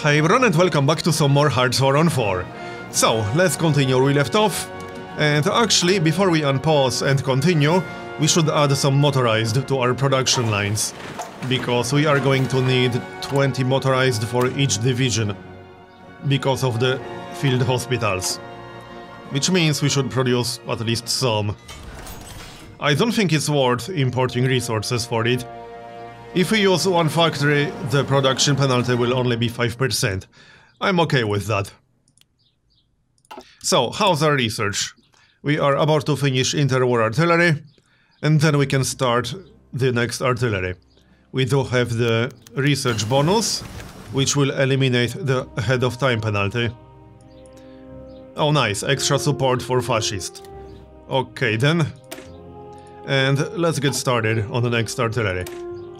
Hi everyone and welcome back to some more Hearts 4 on 4. So, let's continue where we left off. And actually, before we unpause and continue, we should add some motorized to our production lines. Because we are going to need 20 motorized for each division. Because of the field hospitals. Which means we should produce at least some. I don't think it's worth importing resources for it. If we use one factory, the production penalty will only be 5%. I'm okay with that. So, how's our research? We are about to finish interwar artillery, and then we can start the next artillery. We do have the research bonus, which will eliminate the ahead of time penalty. Oh nice, extra support for fascist. Okay then. And let's get started on the next artillery.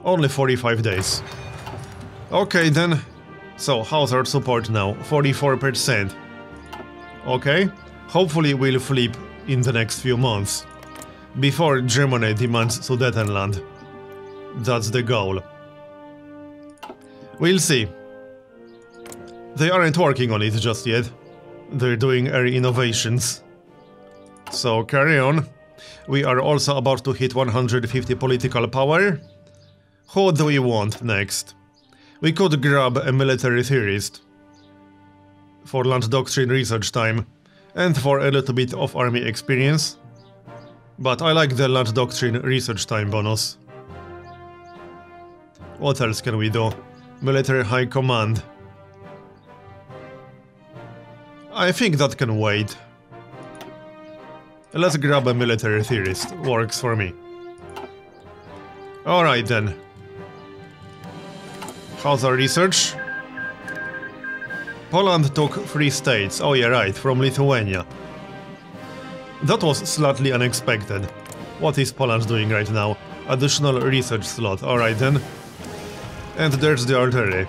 Only 45 days. Okay then. So, how's our support now? 44%. Okay. Hopefully we'll flip in the next few months. Before Germany demands Sudetenland. That's the goal. We'll see. They aren't working on it just yet. They're doing early innovations. So, carry on. We are also about to hit 150 political power. Who do we want next? We could grab a military theorist for land doctrine research time and for a little bit of army experience. But I like the land doctrine research time bonus. What else can we do? Military high command. I think that can wait. Let's grab a military theorist. Works for me. Alright then. How's our research? Poland took 3 states. Oh yeah, right, from Lithuania. That was slightly unexpected. What is Poland doing right now? Additional research slot. Alright then. And there's the artillery.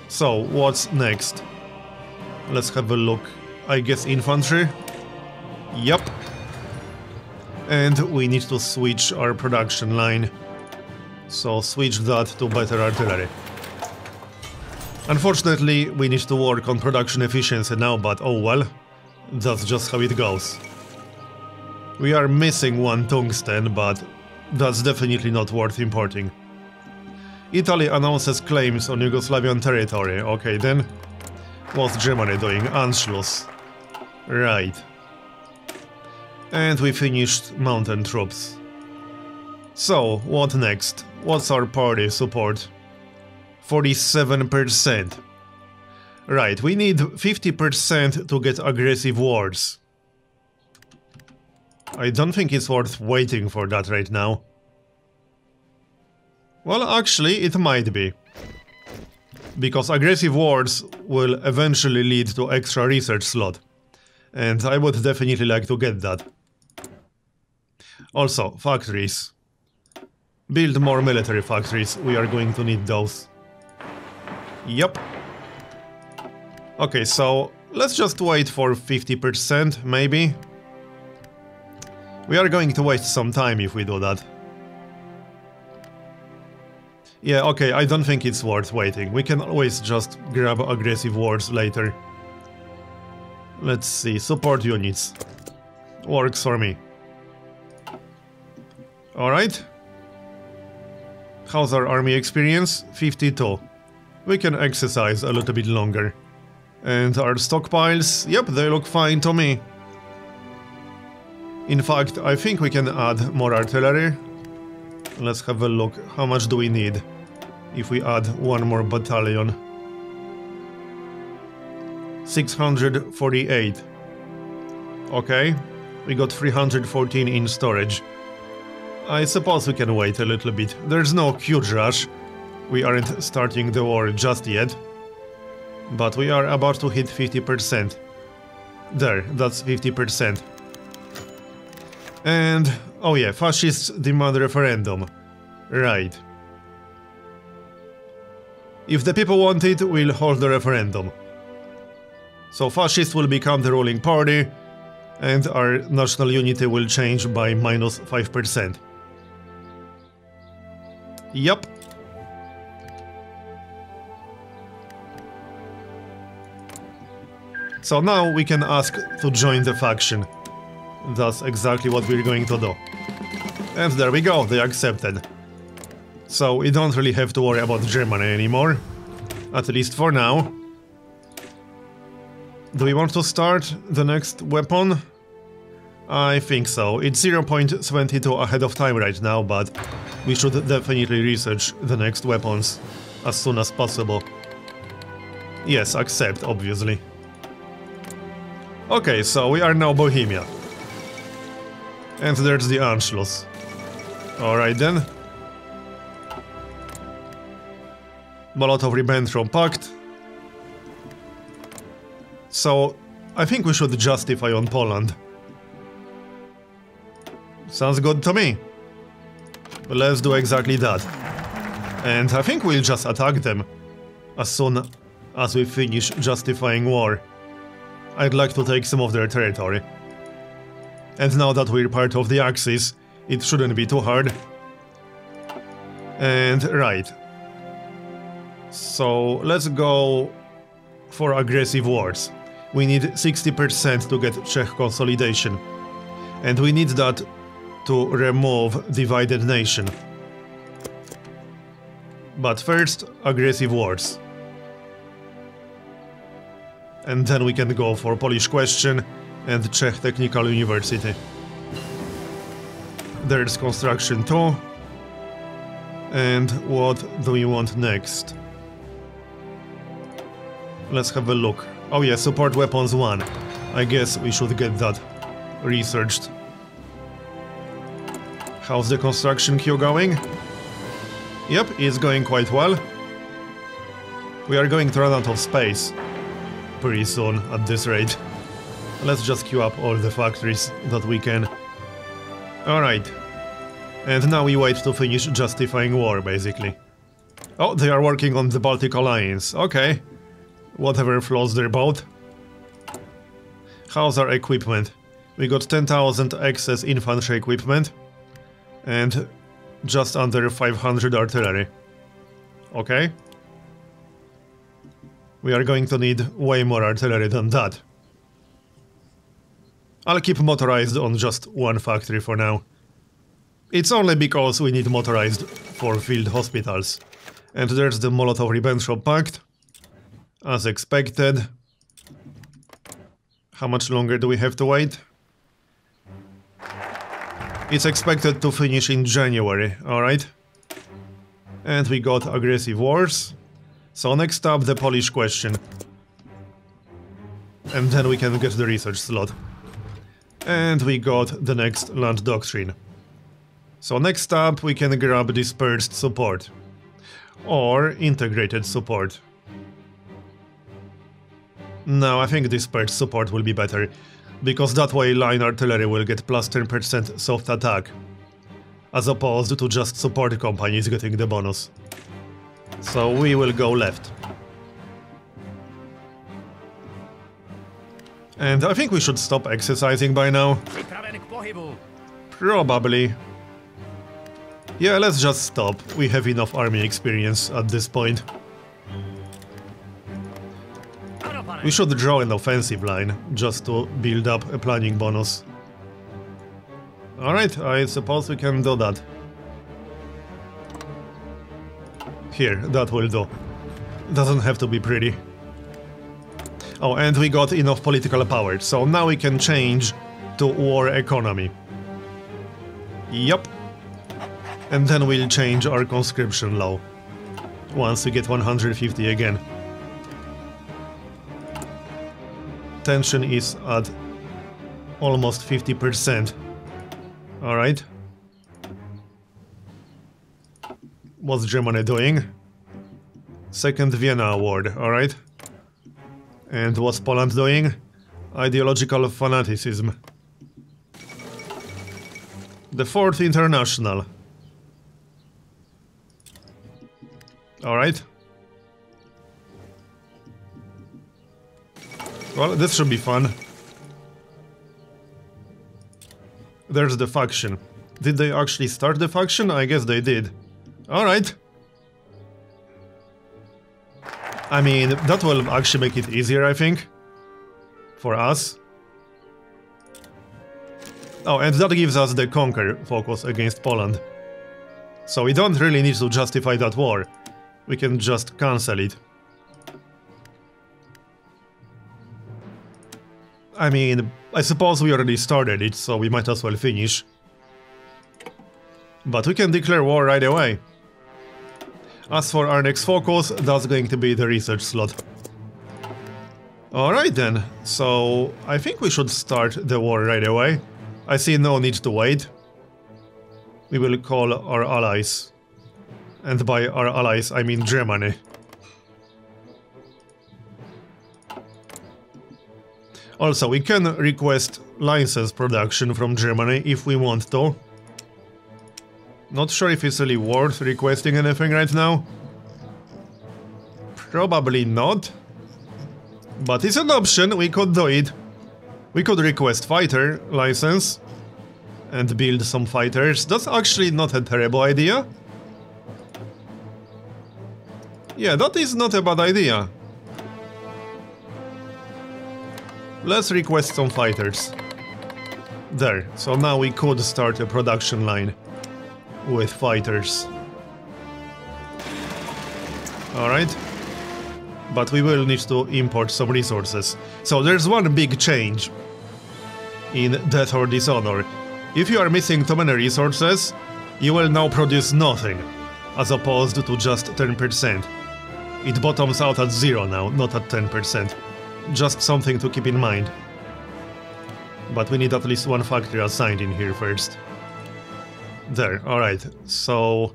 So, what's next? Let's have a look. I guess infantry? Yup. And we need to switch our production line. So switch that to better artillery. Unfortunately, we need to work on production efficiency now, but oh well. That's just how it goes. We are missing 1 tungsten, but that's definitely not worth importing. Italy announces claims on Yugoslavian territory. Okay then. What's Germany doing? Anschluss. Right. And we finished mountain troops. So, what next? What's our party support? 47%. Right, we need 50% to get aggressive wars. I don't think it's worth waiting for that right now. Well, actually, it might be. Because aggressive wars will eventually lead to extra research slot. And I would definitely like to get that. Also, factories. Build more military factories, we are going to need those. Yup. Okay, so let's just wait for 50%, maybe. We are going to waste some time if we do that. Yeah, okay, I don't think it's worth waiting. We can always just grab aggressive wars later. Let's see, support units. Works for me. Alright. How's our army experience? 52. We can exercise a little bit longer. And our stockpiles? Yep, they look fine to me. In fact, I think we can add more artillery. Let's have a look. How much do we need if we add 1 more battalion? 648. Okay, we got 314 in storage. I suppose we can wait a little bit. There's no huge rush. We aren't starting the war just yet. But we are about to hit 50%. There, that's 50%. And, oh yeah, fascists demand referendum. Right. If the people want it, we'll hold the referendum. So fascists will become the ruling party, and our national unity will change by minus 5%. Yup. So now we can ask to join the faction. That's exactly what we're going to do. And there we go, they accepted. So we don't really have to worry about Germany anymore. At least for now. Do we want to start the next weapon? I think so. It's 0.72 ahead of time right now, but we should definitely research the next weapons as soon as possible. Yes, accept, obviously. Okay, so we are now Bohemia. And there's the Anschluss. Alright then. Molotov-Ribbentrop Pact. So, I think we should justify on Poland. Sounds good to me. Let's do exactly that. And I think we'll just attack them as soon as we finish justifying war. I'd like to take some of their territory. And now that we're part of the Axis, it shouldn't be too hard. And right. So let's go for aggressive wars. We need 60% to get Czech consolidation. And we need that to remove divided nation. But first, aggressive wars. And then we can go for Polish question and Czech Technical University. There's construction too. And what do we want next? Let's have a look. Oh yeah, support weapons 1. I guess we should get that researched. How's the construction queue going? Yep, it's going quite well. We are going to run out of space pretty soon at this rate. Let's just queue up all the factories that we can. Alright. And now we wait to finish justifying war, basically. Oh, they are working on the Baltic Alliance. Okay. Whatever floats their boat. How's our equipment? We got 10,000 excess infantry equipment. And just under 500 artillery. Okay. We are going to need way more artillery than that. I'll keep motorized on just one factory for now. It's only because we need motorized for field hospitals. And there's the Molotov-Ribbentrop Pact. As expected. How much longer do we have to wait? It's expected to finish in January, alright? And we got aggressive wars. So next up, the Polish question. And then we can get the research slot. And we got the next land doctrine. So next up, we can grab dispersed support. Or integrated support. No, I think dispersed support will be better. Because that way line artillery will get plus 10% soft attack. As opposed to just support companies getting the bonus. So we will go left. And I think we should stop exercising by now. Probably. Yeah, let's just stop. We have enough army experience at this point. We should draw an offensive line, just to build up a planning bonus. Alright, I suppose we can do that. Here, that will do. Doesn't have to be pretty. Oh, and we got enough political power, so now we can change to war economy. Yup. And then we'll change our conscription law. Once we get 150 again. Tension is at almost 50%. Alright. What's Germany doing? Second Vienna Award, alright. And what's Poland doing? Ideological fanaticism. The Fourth International. Alright. Well, this should be fun. There's the faction. Did they actually start the faction? I guess they did. Alright. I mean, that will actually make it easier, I think. for us. Oh, and that gives us the conquer focus against Poland. So we don't really need to justify that war. We can just cancel it. I mean, I suppose we already started it, so we might as well finish. But we can declare war right away. As for our next focus, that's going to be the research slot. Alright then, so I think we should start the war right away. I see no need to wait. We will call our allies. And by our allies, I mean Germany. Also, we can request license production from Germany if we want to. Not sure if it's really worth requesting anything right now. Probably not. But it's an option, we could do it. We could request fighter license and build some fighters. That's actually not a terrible idea. Yeah, that is not a bad idea. Let's request some fighters. There, so now we could start a production line with fighters. Alright. But we will need to import some resources. So there's one big change in Death or Dishonor. If you are missing too many resources, you will now produce nothing, as opposed to just 10%. It bottoms out at 0 now, not at 10%. Just something to keep in mind. But we need at least one factory assigned in here first. There, alright, so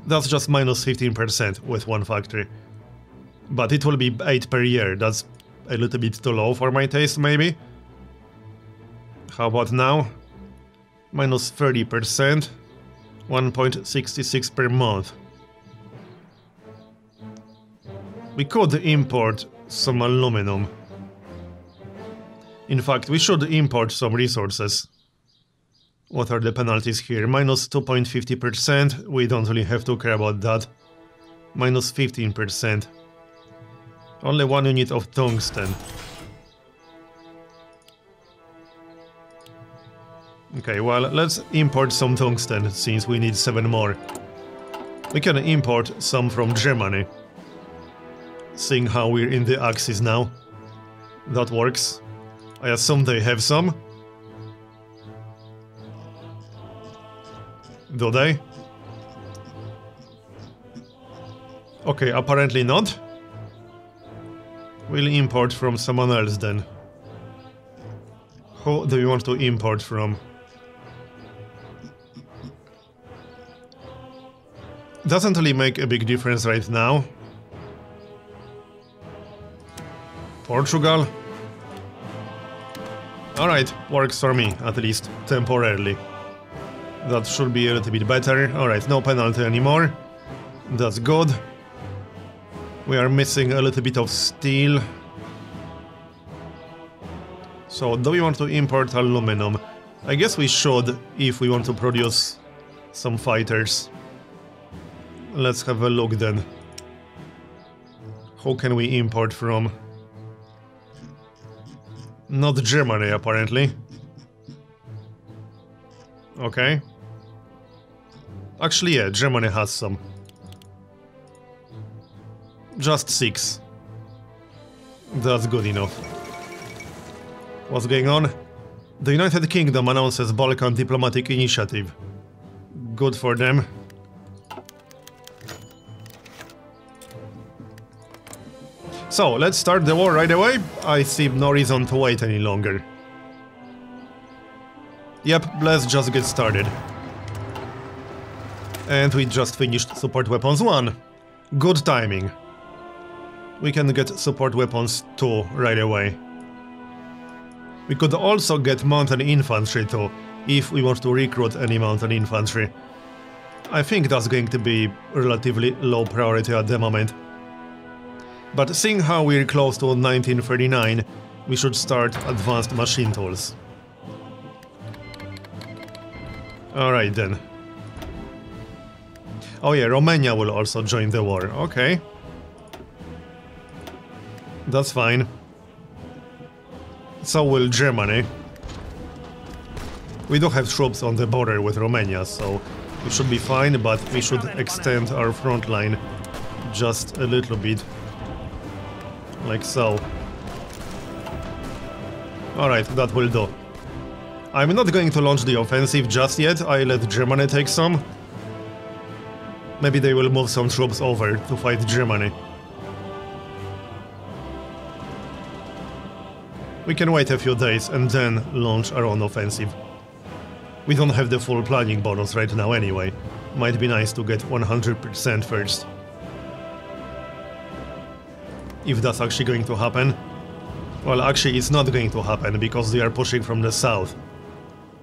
that's just minus 15% with one factory. But it will be 8 per year, that's a little bit too low for my taste, maybe. How about now? Minus 30%, 1.66 per month. We could import some aluminum. In fact, we should import some resources. What are the penalties here? Minus 2.50%, we don't really have to care about that. Minus 15%. Only 1 unit of tungsten. Okay, well, let's import some tungsten, since we need 7 more. We can import some from Germany. Seeing how we're in the Axis now. That works. I assume they have some. Do they? Okay, apparently not. We'll import from someone else then. Who do we want to import from? Doesn't really make a big difference right now. Portugal? Alright, works for me, at least temporarily. That should be a little bit better. Alright, no penalty anymore. That's good. We are missing a little bit of steel. So, do we want to import aluminum? I guess we should, if we want to produce some fighters. Let's have a look then. Who can we import from? Not Germany, apparently. Okay. Actually, yeah, Germany has some. Just 6. That's good enough. What's going on? The United Kingdom announces Balkan diplomatic initiative. Good for them. So, let's start the war right away. I see no reason to wait any longer. Yep, let's just get started. And we just finished Support Weapons 1. Good timing. We can get Support Weapons 2 right away. We could also get Mountain Infantry too, if we want to recruit any Mountain Infantry. I think that's going to be relatively low priority at the moment. But seeing how we're close to 1939, we should start advanced machine tools. Alright then. Oh yeah, Romania will also join the war, okay. That's fine. So will Germany. We do have troops on the border with Romania, so we should be fine, but we should extend our front line just a little bit. Like so. Alright, that will do. I'm not going to launch the offensive just yet, I let Germany take some. Maybe they will move some troops over to fight Germany. We can wait a few days and then launch our own offensive. We don't have the full planning bonus right now anyway. Might be nice to get 100% first. If that's actually going to happen. Well, actually it's not going to happen because they are pushing from the south.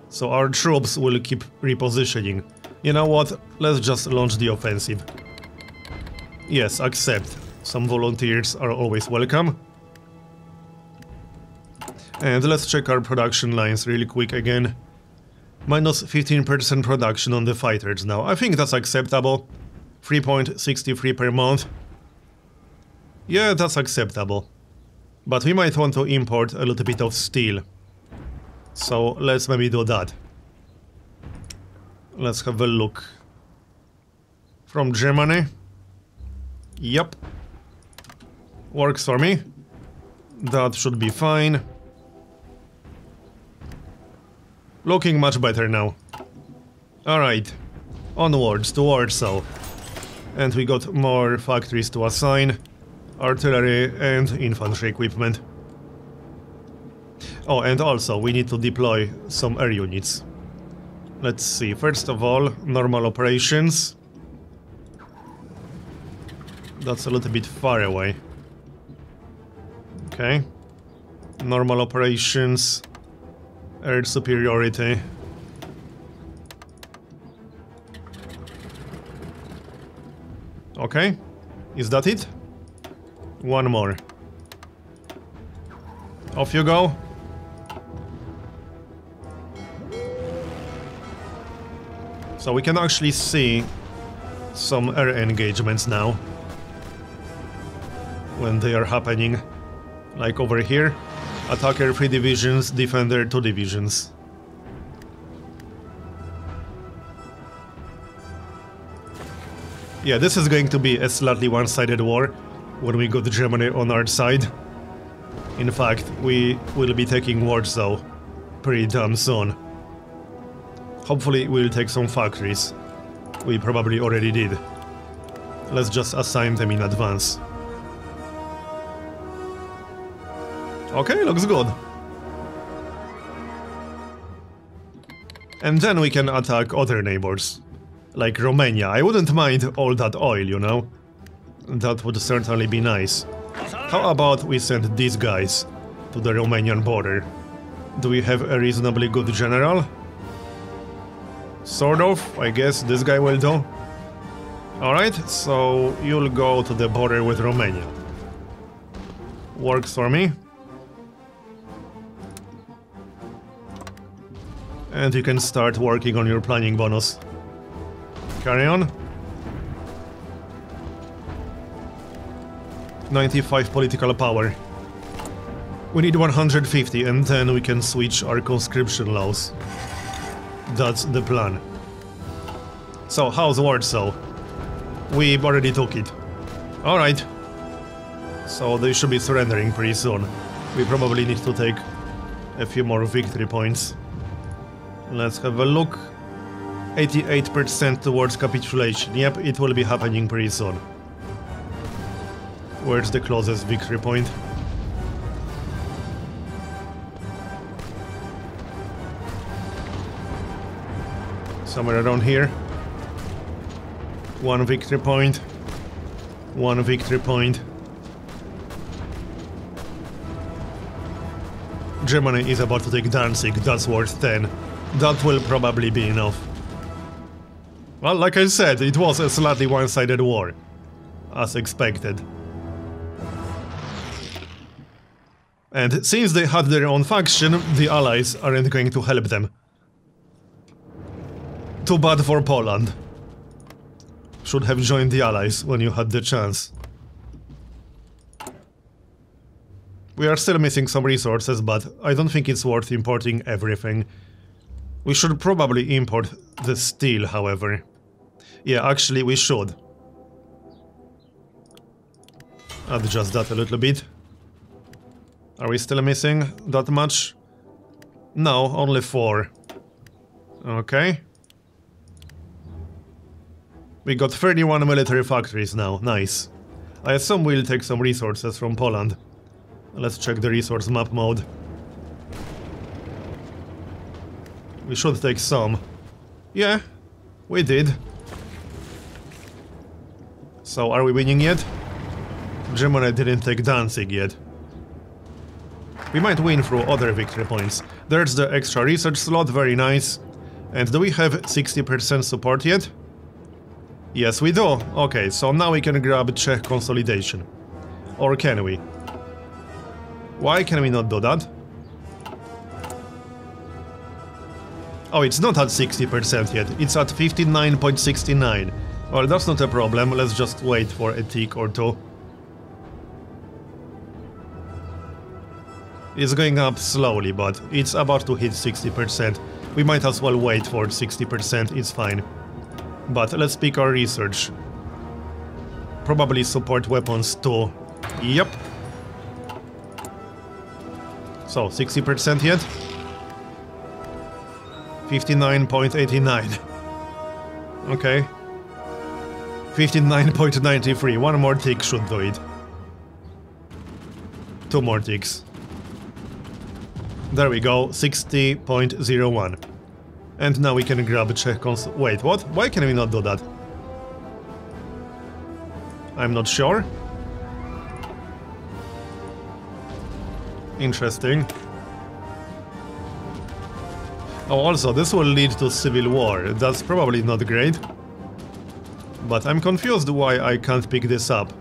So our troops will keep repositioning. You know what? Let's just launch the offensive. Yes, accept. Some volunteers are always welcome. And let's check our production lines really quick again. Minus 15% production on the fighters now. I think that's acceptable. 3.63 per month. Yeah, that's acceptable. But we might want to import a little bit of steel. So let's maybe do that. Let's have a look. From Germany. Yep. Works for me. That should be fine. Looking much better now. Alright. Onwards to Warsaw. And we got more factories to assign. Artillery and infantry equipment. Oh, and also we need to deploy some air units. Let's see, first of all, normal operations. That's a little bit far away. Okay. Normal operations. Air superiority. Okay. Is that it? One more. Off you go. So we can actually see some air engagements now. When they are happening. Like over here. Attacker 3 divisions, defender 2 divisions. Yeah, this is going to be a slightly one-sided war when we got Germany on our side. In fact, we will be taking Warsaw pretty damn soon. Hopefully we'll take some factories. We probably already did. Let's just assign them in advance. Okay, looks good. And then we can attack other neighbors. Like Romania. I wouldn't mind all that oil, you know? That would certainly be nice. How about we send these guys to the Romanian border? Do we have a reasonably good general? Sort of, I guess this guy will do. Alright, so you'll go to the border with Romania. Works for me. And you can start working on your planning bonus. Carry on. 95 political power. We need 150 and then we can switch our conscription laws. That's the plan. So, how's Warsaw? We already took it. Alright. So they should be surrendering pretty soon. We probably need to take a few more victory points. Let's have a look. 88% towards capitulation. Yep, it will be happening pretty soon. Where's the closest victory point? Somewhere around here. One victory point. One victory point. Germany is about to take Danzig, that's worth 10. That will probably be enough. Well, like I said, it was a slightly one-sided war. As expected. And since they had their own faction, the Allies aren't going to help them. Too bad for Poland. Should have joined the Allies when you had the chance. We are still missing some resources, but I don't think it's worth importing everything. We should probably import the steel, however. Yeah, actually we should. Adjust that a little bit. Are we still missing that much? No, only 4. Okay. We got 31 military factories now, nice. I assume we'll take some resources from Poland. Let's check the resource map mode. We should take some. Yeah, we did. So, are we winning yet? Germany didn't take Danzig yet. We might win through other victory points. There's the extra research slot, very nice. And do we have 60% support yet? Yes, we do. Okay, so now we can grab Czech consolidation. Or can we? Why can we not do that? Oh, it's not at 60% yet. It's at 59.69. Well, that's not a problem. Let's just wait for a tick or two. It's going up slowly, but it's about to hit 60%. We might as well wait for 60%, it's fine. But let's pick our research. Probably support weapons too. Yep. So, 60% yet? 59.89. Okay. 59.93. One more tick should do it. 2 more ticks. There we go, 60.01. And now we can grab Czech console. Wait, what? Why can we not do that? I'm not sure. Interesting. Oh, also, this will lead to civil war. That's probably not great. But I'm confused why I can't pick this up.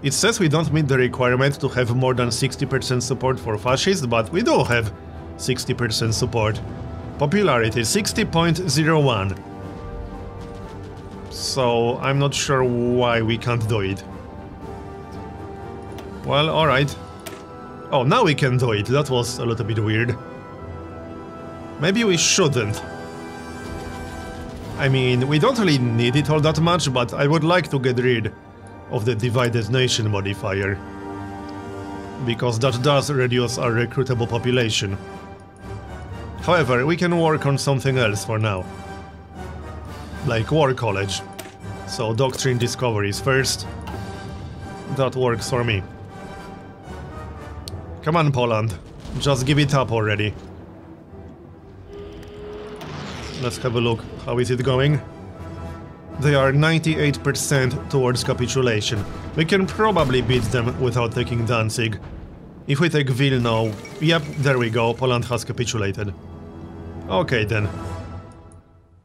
It says we don't meet the requirement to have more than 60% support for fascists, but we do have 60% support. Popularity 60.01. So I'm not sure why we can't do it. Well, alright. Oh, now we can do it. That was a little bit weird. Maybe we shouldn't. I mean, we don't really need it all that much, but I would like to get rid of the divided nation modifier. Because that does reduce our recruitable population. However, we can work on something else for now. Like War College. So doctrine discoveries first. That works for me. Come on, Poland. Just give it up already. Let's have a look. How is it going? They are 98% towards capitulation. We can probably beat them without taking Danzig. If we take Wilno... Yep, there we go. Poland has capitulated. Okay then.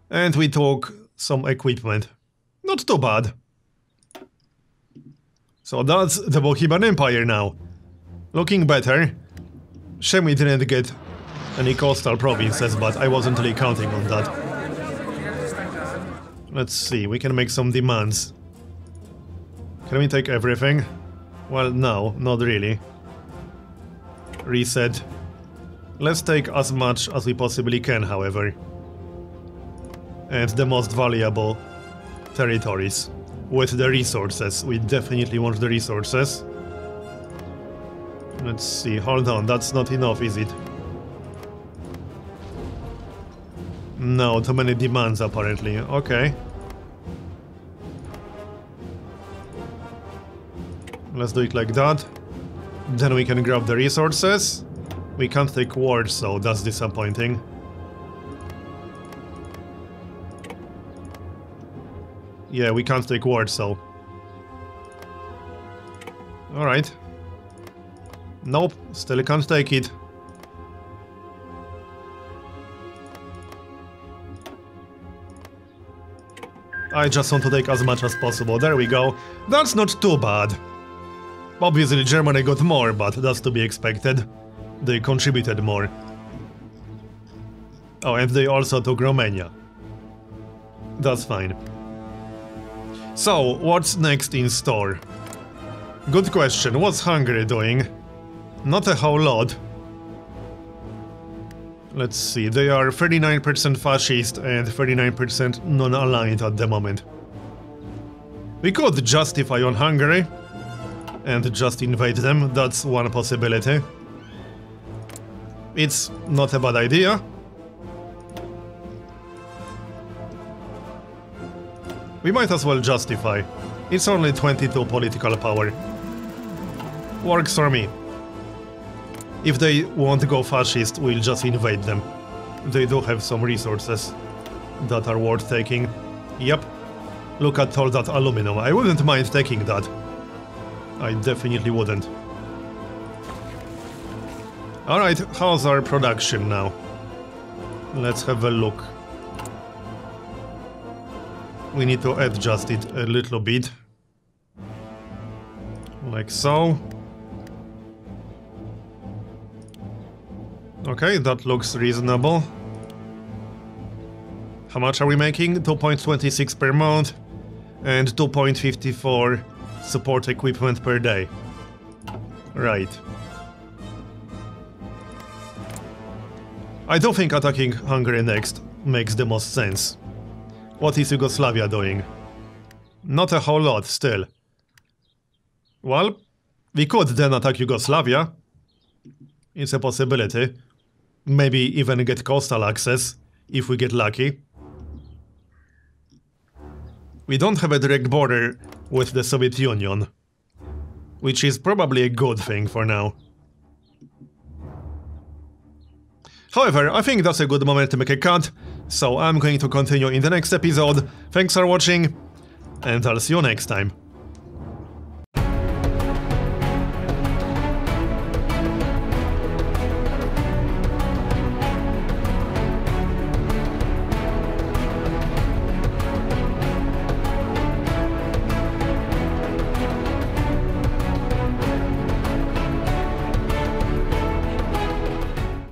And we took some equipment. Not too bad. So that's the Bohemian Empire now. Looking better. Shame we didn't get any coastal provinces, but I wasn't really counting on that. Let's see, we can make some demands. Can we take everything? Well, no, not really. Reset. Let's take as much as we possibly can, however. And the most valuable territories. With the resources. We definitely want the resources. Let's see, hold on, that's not enough, is it? No, too many demands apparently. Okay. Let's do it like that. Then we can grab the resources. We can't take wards, so that's disappointing. Yeah, we can't take wards, so... Alright. Nope, still can't take it. I just want to take as much as possible. There we go. That's not too bad. Obviously Germany got more, but that's to be expected. They contributed more. Oh, and they also took Romania. That's fine. So, what's next in store? Good question. What's Hungary doing? Not a whole lot. Let's see, they are 39% fascist and 39% non-aligned at the moment. We could justify on Hungary and just invade them, that's one possibility. It's not a bad idea. We might as well justify. It's only 22 political power. Works for me. If they want to go fascist, we'll just invade them. They do have some resources that are worth taking. Yep. Look at all that aluminum. I wouldn't mind taking that. I definitely wouldn't. Alright, how's our production now? Let's have a look. We need to adjust it a little bit. Like so. Okay, that looks reasonable. How much are we making? 2.26 per month and 2.54 support equipment per day. Right. I don't think attacking Hungary next makes the most sense. What is Yugoslavia doing? Not a whole lot, still. Well, we could then attack Yugoslavia. It's a possibility. Maybe even get coastal access, if we get lucky. We don't have a direct border with the Soviet Union, which is probably a good thing for now. However, I think that's a good moment to make a cut, so I'm going to continue in the next episode. Thanks for watching, and I'll see you next time.